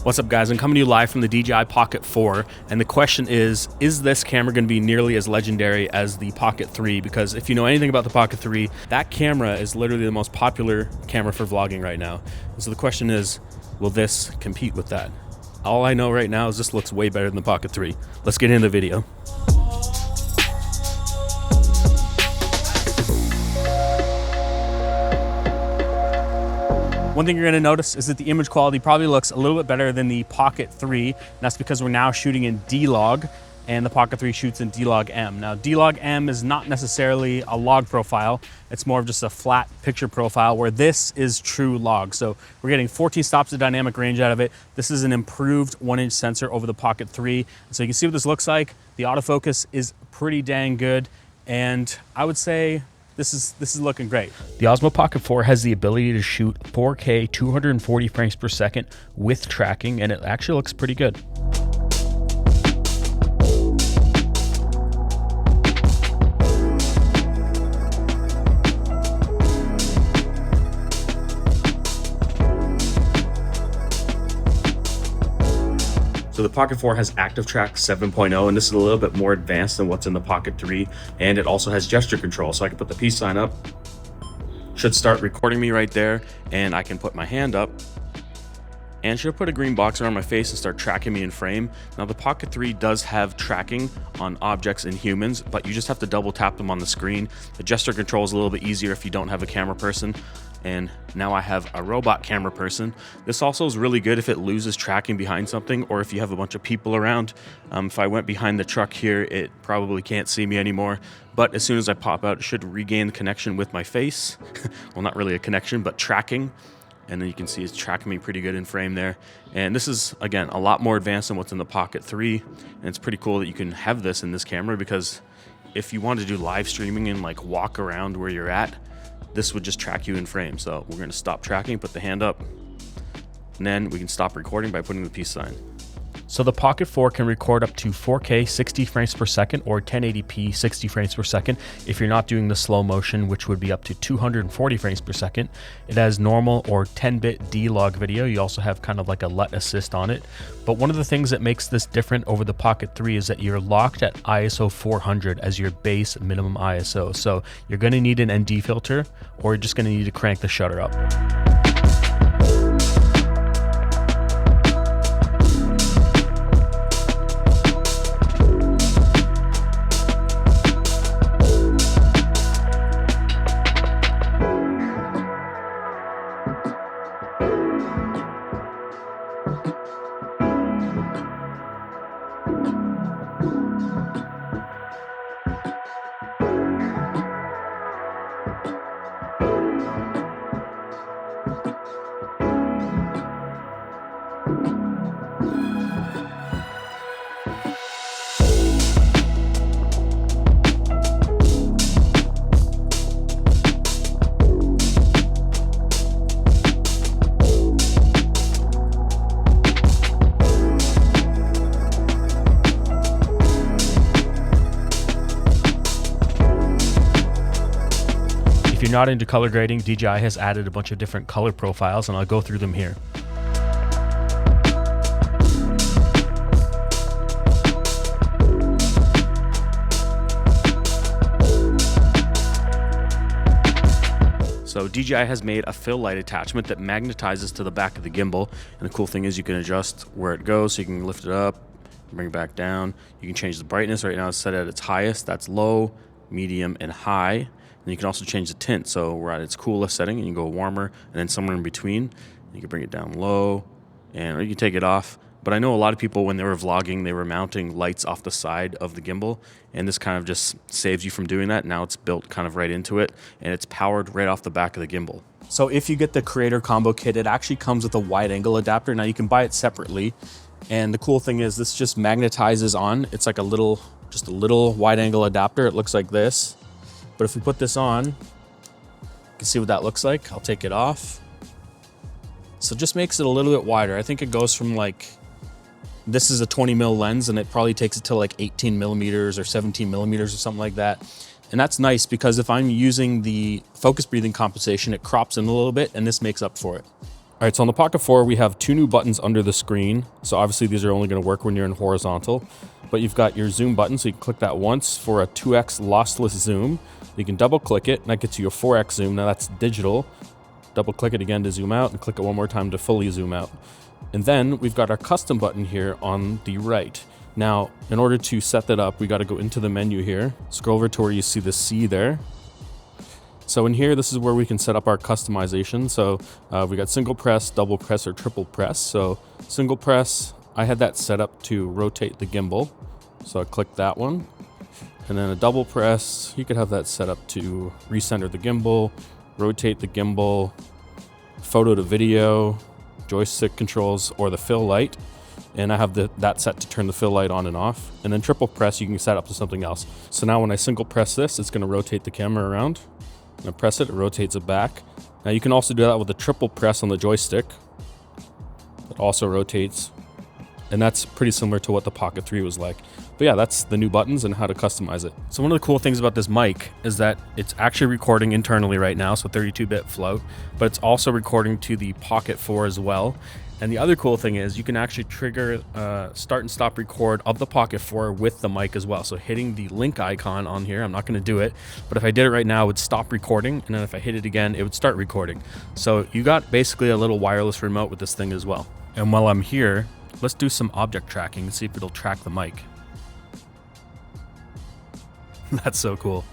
What's up guys, I'm coming to you live from the DJI Pocket 4, and the question is this camera going to be nearly as legendary as the Pocket 3? Because if you know anything about the Pocket 3, that camera is literally the most popular camera for vlogging right now. And so the question is, will this compete with that? All I know right now is this looks way better than the Pocket 3. Let's get into the video. One thing you're gonna notice is that the image quality probably looks a little bit better than the Pocket 3. And that's because we're now shooting in D-Log and the Pocket 3 shoots in D-Log M. Now, D-Log M is not necessarily a log profile. It's more of just a flat picture profile, where this is true log. So we're getting 14 stops of dynamic range out of it. This is an improved 1-inch sensor over the Pocket 3. So you can see what this looks like. The autofocus is pretty dang good. And I would say, this is looking great. The Osmo Pocket 4 has the ability to shoot 4K 240 frames per second with tracking, and it actually looks pretty good. So the Pocket 4 has ActiveTrack 7.0, and this is a little bit more advanced than what's in the Pocket 3, and it also has gesture control. So I can put the peace sign up, should start recording me right there, and I can put my hand up, and should put a green box around my face and start tracking me in frame. Now the Pocket 3 does have tracking on objects and humans, but you just have to double tap them on the screen. The gesture control is a little bit easier if you don't have a camera person. And now I have a robot camera person. This also is really good if it loses tracking behind something, or if you have a bunch of people around. If I went behind the truck here, it probably can't see me anymore. But as soon as I pop out, it should regain connection with my face. Well, not really a connection, but tracking. And then you can see it's tracking me pretty good in frame there. And this is, again, a lot more advanced than what's in the Pocket 3. And it's pretty cool that you can have this in this camera, because if you want to do live streaming and like walk around where you're at, this would just track you in frame. So we're going to stop tracking, put the hand up, and then we can stop recording by putting the peace sign. So the Pocket 4 can record up to 4K 60 frames per second or 1080p 60 frames per second if you're not doing the slow motion, which would be up to 240 frames per second. It has normal or 10-bit D-Log video. You also have kind of like a LUT assist on it. But one of the things that makes this different over the Pocket 3 is that you're locked at ISO 400 as your base minimum ISO. So you're going to need an ND filter, or you're just going to need to crank the shutter up. If you're not into color grading, DJI has added a bunch of different color profiles, and I'll go through them here. So DJI has made a fill light attachment that magnetizes to the back of the gimbal, and the cool thing is you can adjust where it goes, so you can lift it up, bring it back down. You can change the brightness. Right now it's set at its highest. That's low, medium, and high. And you can also change the tint, so we're at its coolest setting, and you can go warmer, and then somewhere in between. You can bring it down low, or you can take it off. But I know a lot of people, when they were vlogging, they were mounting lights off the side of the gimbal, and this kind of just saves you from doing that. Now it's built kind of right into it, and it's powered right off the back of the gimbal. So if you get the Creator Combo Kit, it actually comes with a wide angle adapter. Now you can buy it separately, and the cool thing is this just magnetizes on. It's like just a little wide angle adapter. It looks like this. But if we put this on, you can see what that looks like. I'll take it off. So it just makes it a little bit wider. I think it goes from like, this is a 20 mil lens, and it probably takes it to like 18 millimeters or 17 millimeters or something like that. And that's nice, because if I'm using the focus breathing compensation, it crops in a little bit, and this makes up for it. All right, so on the Pocket 4, we have 2 new buttons under the screen. So obviously these are only going to work when you're in horizontal, but you've got your zoom button. So you can click that once for a 2x lossless zoom. You can double click it and that gets you a 4x zoom. Now that's digital. Double click it again to zoom out and click it one more time to fully zoom out. And then we've got our custom button here on the right. Now, in order to set that up, we got to go into the menu here, scroll over to where you see the C there. So in here, this is where we can set up our customization. So we got single press, double press, or triple press. So single press, I had that set up to rotate the gimbal. So I click that one. And then a double press, you could have that set up to recenter the gimbal, rotate the gimbal, photo to video, joystick controls, or the fill light. And I have that set to turn the fill light on and off. And then triple press, you can set up to something else. So now when I single press this, it's gonna rotate the camera around. I press it, it rotates it back. Now you can also do that with a triple press on the joystick. It also rotates. And that's pretty similar to what the Pocket 3 was like. But yeah, that's the new buttons and how to customize it. So one of the cool things about this mic is that it's actually recording internally right now, so 32-bit float, but it's also recording to the Pocket 4 as well. And the other cool thing is you can actually trigger start and stop record of the Pocket 4 with the mic as well. So hitting the link icon on here, I'm not going to do it, but if I did it right now, it would stop recording. And then if I hit it again, it would start recording. So you got basically a little wireless remote with this thing as well. And while I'm here, let's do some object tracking and see if it'll track the mic. That's so cool.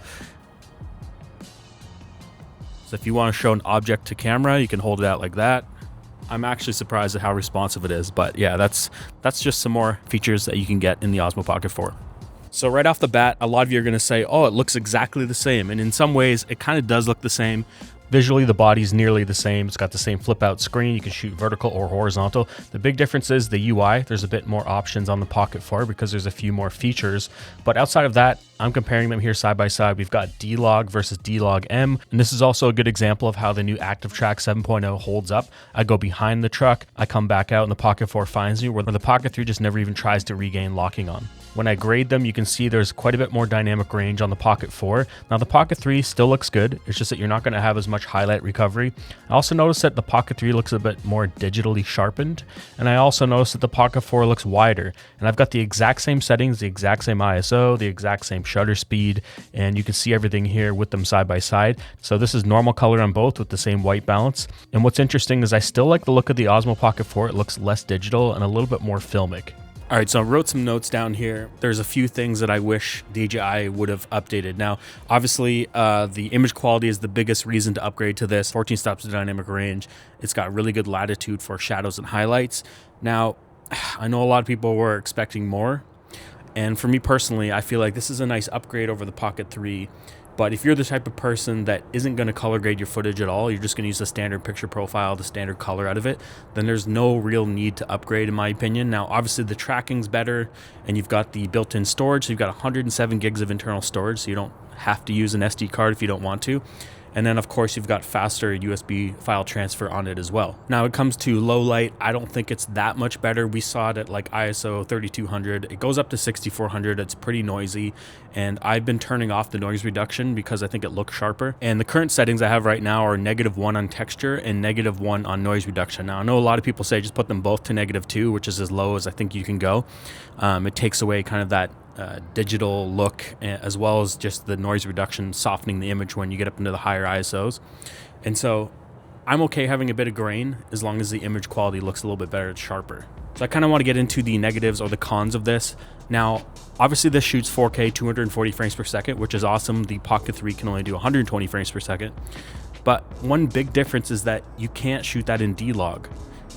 So if you want to show an object to camera, you can hold it out like that. I'm actually surprised at how responsive it is, but yeah, that's just some more features that you can get in the Osmo Pocket 4. So right off the bat, a lot of you are going to say, oh, it looks exactly the same. And in some ways, it kind of does look the same. Visually, the body's nearly the same. It's got the same flip out screen. You can shoot vertical or horizontal. The big difference is the UI. There's a bit more options on the Pocket 4 because there's a few more features. But outside of that, I'm comparing them here side by side. We've got D-Log versus D-Log M. And this is also a good example of how the new ActiveTrack 7.0 holds up. I go behind the truck. I come back out and the Pocket 4 finds me, where the Pocket 3 just never even tries to regain locking on. When I grade them, you can see there's quite a bit more dynamic range on the Pocket 4. Now the Pocket 3 still looks good. It's just that you're not going to have as much highlight recovery. I also noticed that the Pocket 3 looks a bit more digitally sharpened. And I also noticed that the Pocket 4 looks wider. And I've got the exact same settings, the exact same ISO, the exact same shutter speed, and you can see everything here with them side by side. So this is normal color on both with the same white balance. And what's interesting is I still like the look of the Osmo Pocket 4. It looks less digital and a little bit more filmic. All right, so I wrote some notes down here. There's a few things that I wish DJI would have updated. Now, obviously, the image quality is the biggest reason to upgrade to this. 14 stops of dynamic range. It's got really good latitude for shadows and highlights. Now, I know a lot of people were expecting more. And for me personally, I feel like this is a nice upgrade over the Pocket 3. But if you're the type of person that isn't going to color grade your footage at all, you're just going to use the standard picture profile, the standard color out of it, then there's no real need to upgrade in my opinion. Now, obviously the tracking's better and you've got the built-in storage. So you've got 107 gigs of internal storage, so you don't have to use an SD card if you don't want to. And then, of course, you've got faster USB file transfer on it as well. Now, it comes to low light. I don't think it's that much better. We saw it at like ISO 3200. It goes up to 6400. It's pretty noisy. And I've been turning off the noise reduction because I think it looks sharper. And the current settings I have right now are -1 on texture and -1 on noise reduction. Now, I know a lot of people say just put them both to -2, which is as low as I think you can go. It takes away kind of that digital look, as well as just the noise reduction, softening the image when you get up into the higher ISOs. And so I'm okay having a bit of grain as long as the image quality looks a little bit better, it's sharper. So I kind of want to get into the negatives or the cons of this. Now, obviously this shoots 4K 240 frames per second, which is awesome. The Pocket 3 can only do 120 frames per second. But one big difference is that you can't shoot that in D-Log.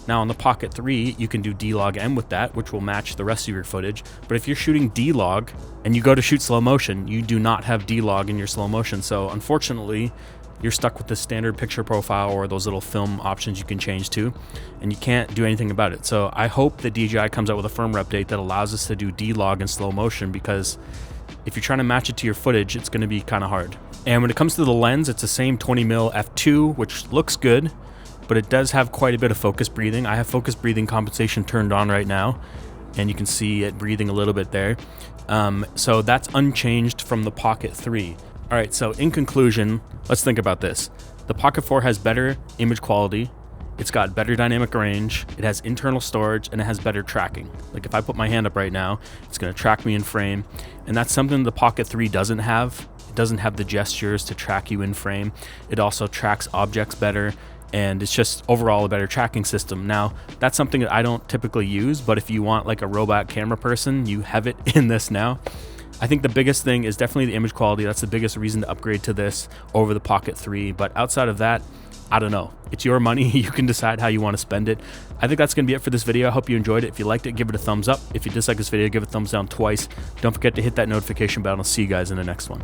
Now on the Pocket 3, you can do D-Log M with that, which will match the rest of your footage. But if you're shooting D-Log and you go to shoot slow motion, you do not have D-Log in your slow motion. So unfortunately, you're stuck with the standard picture profile or those little film options you can change to, and you can't do anything about it. So I hope that DJI comes out with a firmware update that allows us to do D-Log in slow motion, because if you're trying to match it to your footage, it's going to be kind of hard. And when it comes to the lens, it's the same 20mm f2, which looks good, but it does have quite a bit of focus breathing. I have focus breathing compensation turned on right now, and you can see it breathing a little bit there. So that's unchanged from the Pocket 3. All right, so in conclusion, let's think about this. The Pocket 4 has better image quality. It's got better dynamic range, it has internal storage, and it has better tracking. Like if I put my hand up right now, it's going to track me in frame, and that's something the Pocket 3 doesn't have. It doesn't have the gestures to track you in frame. It also tracks objects better, and it's just overall a better tracking system. Now, that's something that I don't typically use, but if you want like a robot camera person, you have it in this now. I think the biggest thing is definitely the image quality. That's the biggest reason to upgrade to this over the Pocket 3, but outside of that, I don't know. It's your money. You can decide how you want to spend it. I think that's going to be it for this video. I hope you enjoyed it. If you liked it, give it a thumbs up. If you dislike this video, give it a thumbs down twice. Don't forget to hit that notification bell. I'll see you guys in the next one.